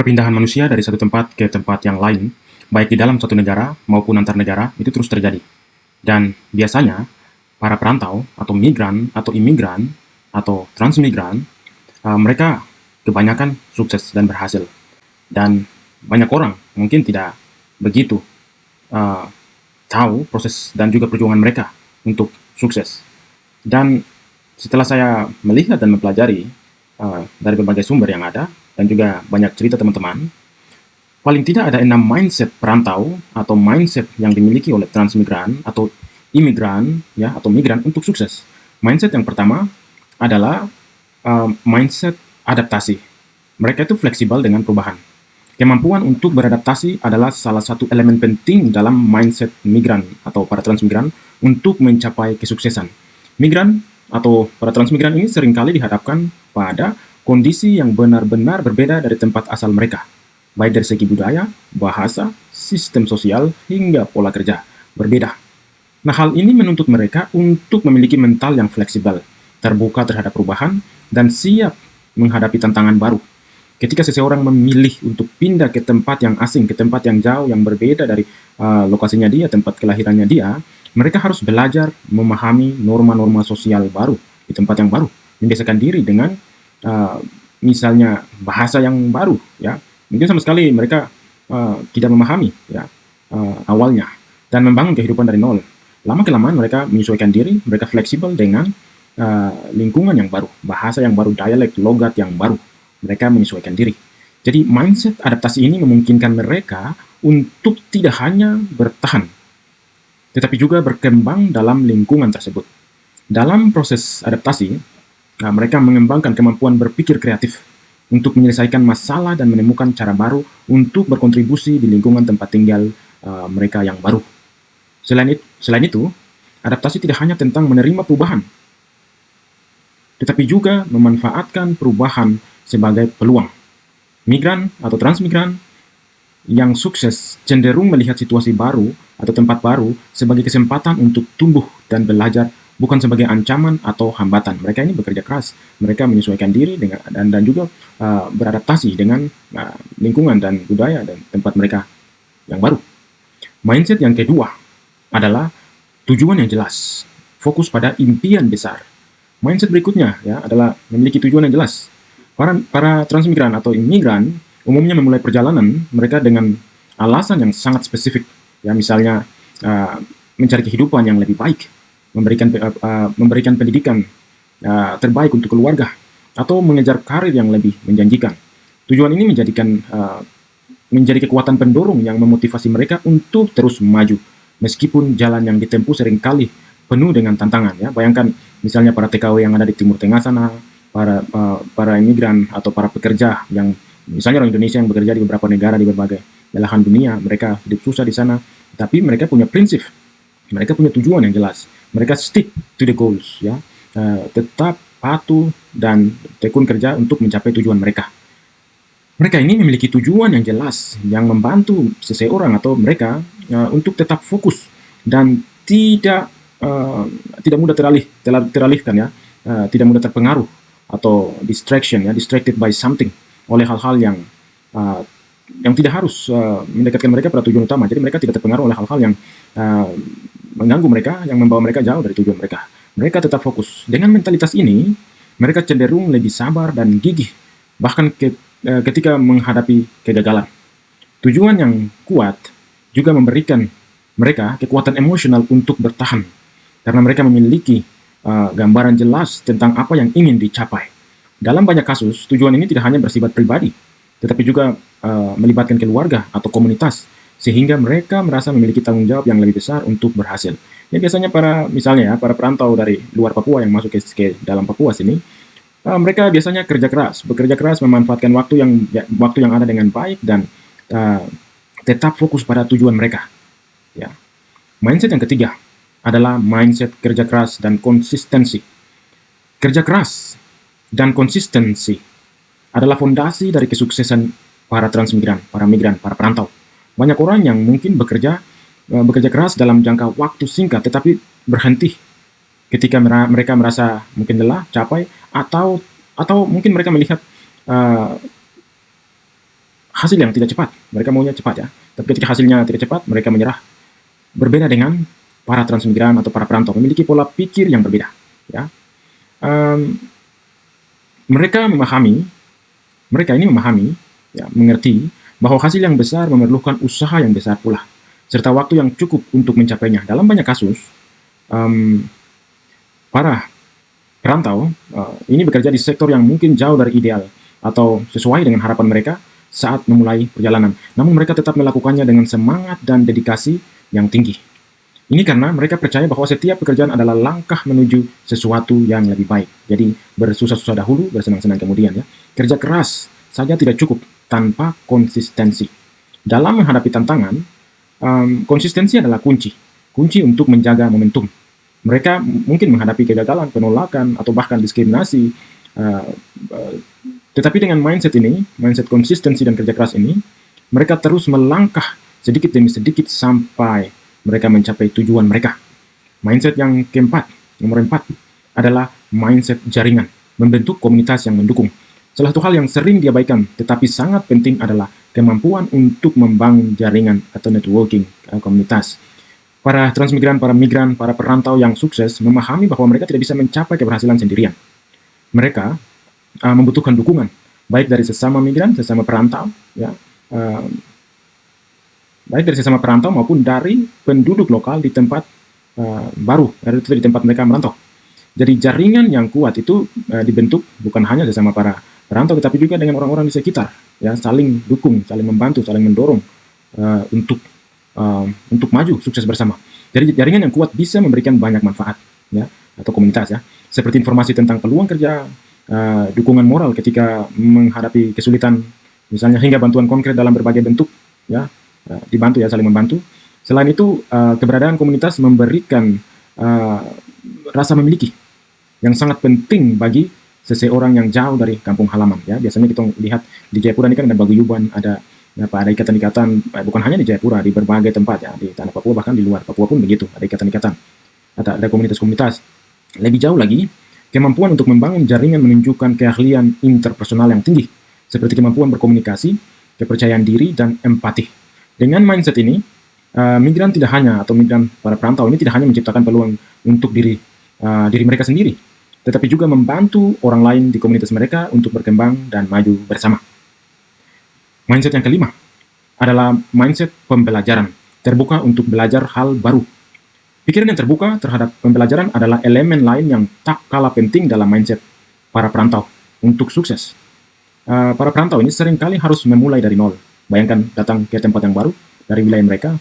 Perpindahan manusia dari satu tempat ke tempat yang lain, baik di dalam suatu negara maupun antar negara, itu terus terjadi. Dan biasanya, para perantau atau migran atau imigran atau transmigran, mereka kebanyakan sukses dan berhasil. Dan banyak orang mungkin tidak begitu uh, tahu proses dan juga perjuangan mereka untuk sukses. Dan setelah saya melihat dan mempelajari dari berbagai sumber yang ada, dan juga banyak cerita teman-teman, paling tidak ada 6 mindset perantau atau mindset yang dimiliki oleh transmigran atau imigran ya atau migran untuk sukses. Mindset yang pertama adalah mindset adaptasi. Mereka itu fleksibel dengan perubahan. Kemampuan untuk beradaptasi adalah salah satu elemen penting dalam mindset migran atau para transmigran untuk mencapai kesuksesan. Migran atau para transmigran ini seringkali dihadapkan pada kondisi yang benar-benar berbeda dari tempat asal mereka, baik dari segi budaya, bahasa, sistem sosial, hingga pola kerja berbeda. Nah, hal ini menuntut mereka untuk memiliki mental yang fleksibel, terbuka terhadap perubahan, dan siap menghadapi tantangan baru. Ketika seseorang memilih untuk pindah ke tempat yang asing, ke tempat yang jauh, yang berbeda dari lokasinya dia, tempat kelahirannya dia, mereka harus belajar memahami norma-norma sosial baru di tempat yang baru, membiasakan diri dengan misalnya bahasa yang baru, ya mungkin sama sekali mereka tidak memahami ya awalnya, dan membangun kehidupan dari nol. Lama kelamaan mereka menyesuaikan diri, mereka fleksibel dengan lingkungan yang baru, bahasa yang baru, dialek, logat yang baru. Mereka menyesuaikan diri. Jadi mindset adaptasi ini memungkinkan mereka untuk tidak hanya bertahan, tetapi juga berkembang dalam lingkungan tersebut. Dalam proses adaptasi, mereka mengembangkan kemampuan berpikir kreatif untuk menyelesaikan masalah dan menemukan cara baru untuk berkontribusi di lingkungan tempat tinggal mereka yang baru. Selain itu, adaptasi tidak hanya tentang menerima perubahan, tetapi juga memanfaatkan perubahan sebagai peluang. Migran atau transmigran yang sukses cenderung melihat situasi baru atau tempat baru sebagai kesempatan untuk tumbuh dan belajar, bukan sebagai ancaman atau hambatan. Mereka ini bekerja keras, mereka menyesuaikan diri dengan dan juga beradaptasi dengan lingkungan dan budaya dan tempat mereka yang baru. Mindset yang kedua adalah tujuan yang jelas, fokus pada impian besar. Mindset berikutnya ya adalah memiliki tujuan yang jelas. Para transmigran atau imigran umumnya memulai perjalanan mereka dengan alasan yang sangat spesifik, ya misalnya mencari kehidupan yang lebih baik, memberikan pendidikan terbaik untuk keluarga, atau mengejar karir yang lebih menjanjikan. Tujuan ini menjadi kekuatan pendorong yang memotivasi mereka untuk terus maju, meskipun jalan yang ditempuh seringkali penuh dengan tantangan. Ya, bayangkan misalnya para TKW yang ada di Timur Tengah sana, para imigran atau para pekerja yang misalnya orang Indonesia yang bekerja di beberapa negara di berbagai belahan dunia, mereka hidup susah di sana, tapi mereka punya prinsip, mereka punya tujuan yang jelas, mereka stick to the goals, ya, tetap patuh dan tekun kerja untuk mencapai tujuan mereka. Mereka ini memiliki tujuan yang jelas yang membantu seseorang atau mereka untuk tetap fokus dan tidak mudah teralihkan ya, tidak mudah terpengaruh atau distracted by something, oleh hal-hal yang tidak harus mendekatkan mereka pada tujuan utama. Jadi mereka tidak terpengaruh oleh hal-hal yang mengganggu mereka, yang membawa mereka jauh dari tujuan mereka. Mereka tetap fokus. Dengan mentalitas ini, mereka cenderung lebih sabar dan gigih, bahkan ketika menghadapi kegagalan. Tujuan yang kuat juga memberikan mereka kekuatan emosional untuk bertahan, karena mereka memiliki gambaran jelas tentang apa yang ingin dicapai. Dalam banyak kasus, tujuan ini tidak hanya bersifat pribadi, tetapi juga melibatkan keluarga atau komunitas, sehingga mereka merasa memiliki tanggung jawab yang lebih besar untuk berhasil. Ya, biasanya para perantau dari luar Papua yang masuk ke dalam Papua sini, mereka biasanya bekerja keras memanfaatkan waktu yang ada dengan baik dan tetap fokus pada tujuan mereka. Ya. Mindset yang ketiga adalah mindset kerja keras dan konsistensi. Kerja keras dan konsistensi adalah fondasi dari kesuksesan para transmigran, para migran, para perantau. Banyak orang yang mungkin bekerja keras dalam jangka waktu singkat, tetapi berhenti ketika mereka merasa mungkin lelah, capek, atau mungkin mereka melihat hasil yang tidak cepat. Mereka maunya cepat ya. Tapi ketika hasilnya tidak cepat, mereka menyerah. Berbeda dengan para transmigran atau para perantau, memiliki pola pikir yang berbeda. Ya. Mereka ini memahami, ya, mengerti bahwa hasil yang besar memerlukan usaha yang besar pula, serta waktu yang cukup untuk mencapainya. Dalam banyak kasus, para perantau ini bekerja di sektor yang mungkin jauh dari ideal atau sesuai dengan harapan mereka saat memulai perjalanan. Namun mereka tetap melakukannya dengan semangat dan dedikasi yang tinggi. Ini karena mereka percaya bahwa setiap pekerjaan adalah langkah menuju sesuatu yang lebih baik. Jadi bersusah-susah dahulu, bersenang-senang kemudian ya. Kerja keras saja tidak cukup tanpa konsistensi. Dalam menghadapi tantangan, konsistensi adalah kunci untuk menjaga momentum. Mereka mungkin menghadapi kegagalan, penolakan, atau bahkan diskriminasi. Tetapi dengan mindset ini, mindset konsistensi dan kerja keras ini, mereka terus melangkah sedikit demi sedikit sampai mereka mencapai tujuan mereka. Mindset yang keempat, nomor 4, adalah mindset jaringan, membentuk komunitas yang mendukung. Salah satu hal yang sering diabaikan, tetapi sangat penting adalah kemampuan untuk membangun jaringan atau networking komunitas. Para transmigran, para migran, para perantau yang sukses memahami bahwa mereka tidak bisa mencapai keberhasilan sendirian. Mereka membutuhkan dukungan, baik dari sesama migran, sesama perantau, ya, baik dari sesama perantau maupun dari penduduk lokal di tempat baru, di tempat mereka merantau. Jadi jaringan yang kuat itu dibentuk bukan hanya sesama para perantau, tetapi juga dengan orang-orang di sekitar, ya, saling dukung, saling membantu, saling mendorong untuk maju sukses bersama. Jadi jaringan yang kuat bisa memberikan banyak manfaat, ya, atau komunitas, ya, seperti informasi tentang peluang kerja, dukungan moral ketika menghadapi kesulitan, misalnya hingga bantuan konkret dalam berbagai bentuk, ya. Dibantu, ya, saling membantu. Selain itu, keberadaan komunitas memberikan rasa memiliki yang sangat penting bagi seseorang yang jauh dari kampung halaman, ya. Biasanya kita lihat di Jayapura ini kan ada paguyuban, ada ikatan-ikatan, bukan hanya di Jayapura, di berbagai tempat, ya, di tanah Papua, bahkan di luar Papua pun begitu, ada ikatan-ikatan, ada komunitas-komunitas. Lebih jauh lagi, kemampuan untuk membangun jaringan menunjukkan keahlian interpersonal yang tinggi, seperti kemampuan berkomunikasi, kepercayaan diri, dan empati. Dengan mindset ini, migran para perantau ini tidak hanya menciptakan peluang untuk diri mereka sendiri, tetapi juga membantu orang lain di komunitas mereka untuk berkembang dan maju bersama. Mindset yang kelima adalah mindset pembelajaran, terbuka untuk belajar hal baru. Pikiran yang terbuka terhadap pembelajaran adalah elemen lain yang tak kalah penting dalam mindset para perantau untuk sukses. Para perantau ini seringkali harus memulai dari nol. Bayangkan datang ke tempat yang baru dari wilayah mereka,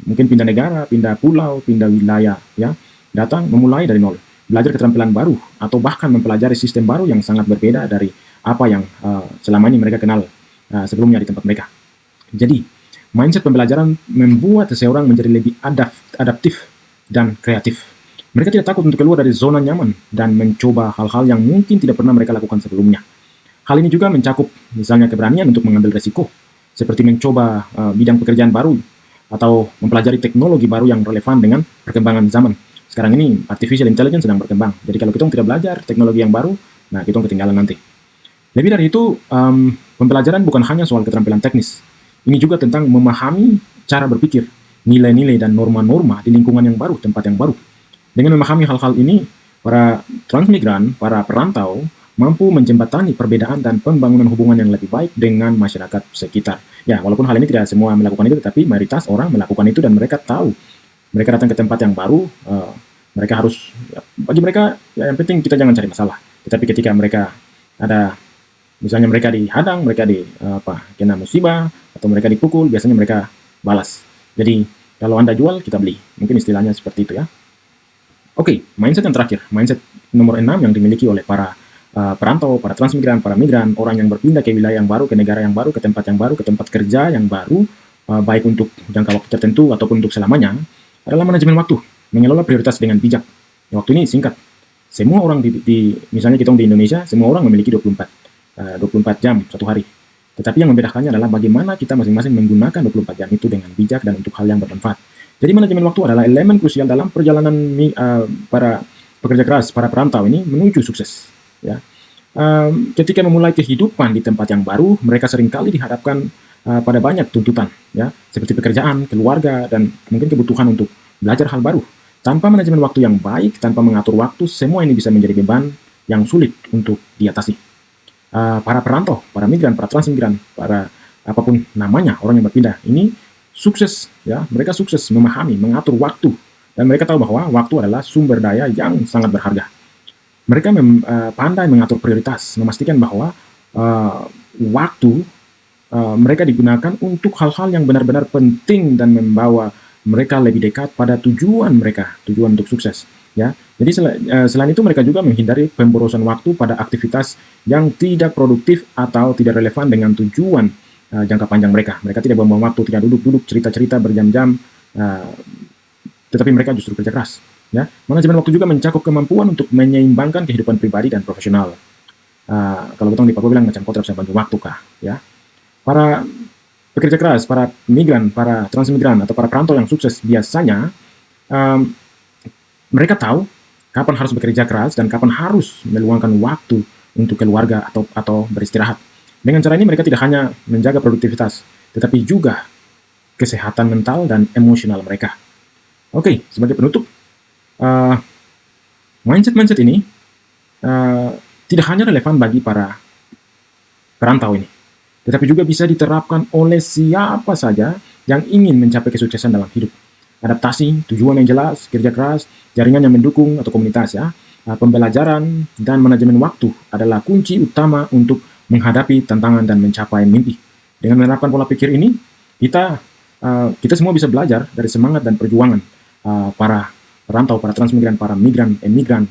mungkin pindah negara, pindah pulau, pindah wilayah, ya, datang memulai dari nol, belajar keterampilan baru atau bahkan mempelajari sistem baru yang sangat berbeda dari apa yang selama ini mereka kenal sebelumnya di tempat mereka. Jadi, mindset pembelajaran membuat seseorang menjadi lebih adaptif dan kreatif. Mereka tidak takut untuk keluar dari zona nyaman dan mencoba hal-hal yang mungkin tidak pernah mereka lakukan sebelumnya. Hal ini juga mencakup misalnya keberanian untuk mengambil resiko, seperti mencoba bidang pekerjaan baru atau mempelajari teknologi baru yang relevan dengan perkembangan zaman. Sekarang ini artificial intelligence sedang berkembang. Jadi kalau kita tidak belajar teknologi yang baru, nah kita ketinggalan nanti. Lebih dari itu, pembelajaran bukan hanya soal keterampilan teknis. Ini juga tentang memahami cara berpikir, nilai-nilai dan norma-norma di lingkungan yang baru, tempat yang baru. Dengan memahami hal-hal ini, para transmigran, para perantau, mampu menjembatani perbedaan dan pembangunan hubungan yang lebih baik dengan masyarakat sekitar. Ya, walaupun hal ini tidak semua melakukan itu, tetapi mayoritas orang melakukan itu dan mereka tahu. Mereka datang ke tempat yang baru, mereka harus, ya, bagi mereka, ya, yang penting kita jangan cari masalah. Tetapi ketika mereka ada, misalnya mereka dihadang, mereka kena musibah, atau mereka dipukul, biasanya mereka balas. Jadi, kalau Anda jual, kita beli. Mungkin istilahnya seperti itu, ya. Oke, mindset yang terakhir, mindset nomor 6 yang dimiliki oleh para perantau, para transmigran, para migran, orang yang berpindah ke wilayah yang baru, ke negara yang baru, ke tempat yang baru, ke tempat kerja yang baru, baik untuk jangka waktu tertentu ataupun untuk selamanya, adalah manajemen waktu, mengelola prioritas dengan bijak. Waktu ini singkat. Semua orang misalnya kita di Indonesia, semua orang memiliki 24 jam satu hari. Tetapi yang membedakannya adalah bagaimana kita masing-masing menggunakan 24 jam itu dengan bijak dan untuk hal yang bermanfaat. Jadi manajemen waktu adalah elemen krusial dalam perjalanan para pekerja keras, para perantau ini menuju sukses. Ya, ketika memulai kehidupan di tempat yang baru, mereka seringkali dihadapkan pada banyak tuntutan, ya, seperti pekerjaan, keluarga, dan mungkin kebutuhan untuk belajar hal baru. Tanpa manajemen waktu yang baik, tanpa mengatur waktu, semua ini bisa menjadi beban yang sulit untuk diatasi. Para perantau, para migran, para transmigran, para apapun namanya, orang yang berpindah, ini sukses, ya, mereka sukses memahami, mengatur waktu, dan mereka tahu bahwa waktu adalah sumber daya yang sangat berharga. Mereka pandai mengatur prioritas, memastikan bahwa waktu mereka digunakan untuk hal-hal yang benar-benar penting dan membawa mereka lebih dekat pada tujuan mereka, tujuan untuk sukses. Ya, jadi selain itu mereka juga menghindari pemborosan waktu pada aktivitas yang tidak produktif atau tidak relevan dengan tujuan jangka panjang mereka. Mereka tidak buang-buang waktu, tidak duduk-duduk cerita-cerita berjam-jam, tetapi mereka justru kerja keras. Ya, manajemen waktu juga mencakup kemampuan untuk menyeimbangkan kehidupan pribadi dan profesional. Kalau kita di Papua bilang macam kontrak bagi waktu kah, ya. Para pekerja keras, para migran, para transmigran atau para perantau yang sukses biasanya mereka tahu kapan harus bekerja keras dan kapan harus meluangkan waktu untuk keluarga atau beristirahat. Dengan cara ini mereka tidak hanya menjaga produktivitas, tetapi juga kesehatan mental dan emosional mereka. Oke, sebagai penutup, mindset ini tidak hanya relevan bagi para perantau ini, tetapi juga bisa diterapkan oleh siapa saja yang ingin mencapai kesuksesan dalam hidup. Adaptasi, tujuan yang jelas, kerja keras, jaringan yang mendukung atau komunitas, ya, pembelajaran dan manajemen waktu adalah kunci utama untuk menghadapi tantangan dan mencapai mimpi. Dengan menerapkan pola pikir ini, kita semua bisa belajar dari semangat dan perjuangan para perantau, para transmigran, para migran, emigran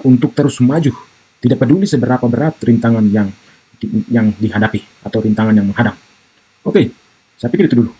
untuk terus maju. Tidak peduli seberapa berat rintangan yang dihadapi atau rintangan yang menghadang. Oke, saya pikir itu dulu.